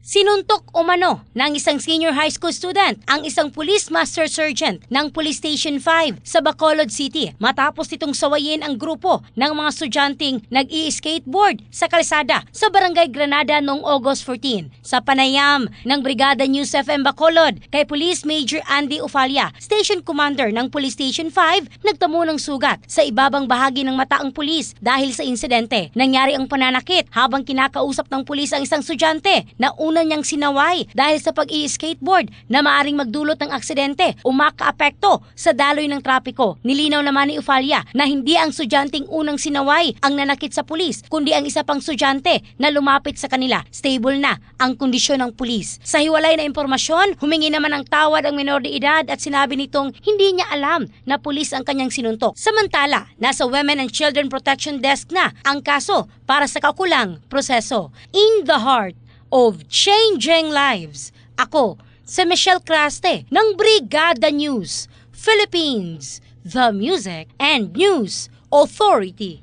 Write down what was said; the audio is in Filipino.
Sinuntok umano ng isang senior high school student ang isang police master sergeant ng Police Station 5 sa Bacolod City matapos itong sawayin ang grupo ng mga estudyanteng nag-i-skateboard sa kalsada sa Barangay Granada noong August 14. Sa panayam ng Brigada News FM Bacolod kay Police Major Andy Ufalia, Station Commander ng Police Station 5, nagtamo ng sugat sa ibabang bahagi ng mata ang pulis dahil sa insidente. Nangyari ang pananakit habang kinakausap ng pulis ang isang estudyante na una niyang sinaway dahil sa pag-i-skateboard na maaring magdulot ng aksidente o makaapekto sa daloy ng trapiko. Nilinaw naman ni Ufalia na hindi ang estudyanteng unang sinaway ang nanakit sa pulis, kundi ang isa pang estudyante na lumapit sa kanila. Stable na ang kondisyon ng pulis. Sa hiwalay na impormasyon, humingi naman ng tawad ang menor de edad at sinabi nitong hindi niya alam na pulis ang kanyang sinuntok. Samantala, nasa Women and Children Protection Desk na ang kaso para sa kaukulang proseso. In the heart of changing lives. Ako, si Michelle Craste ng Brigada News, Philippines, the Music and News Authority.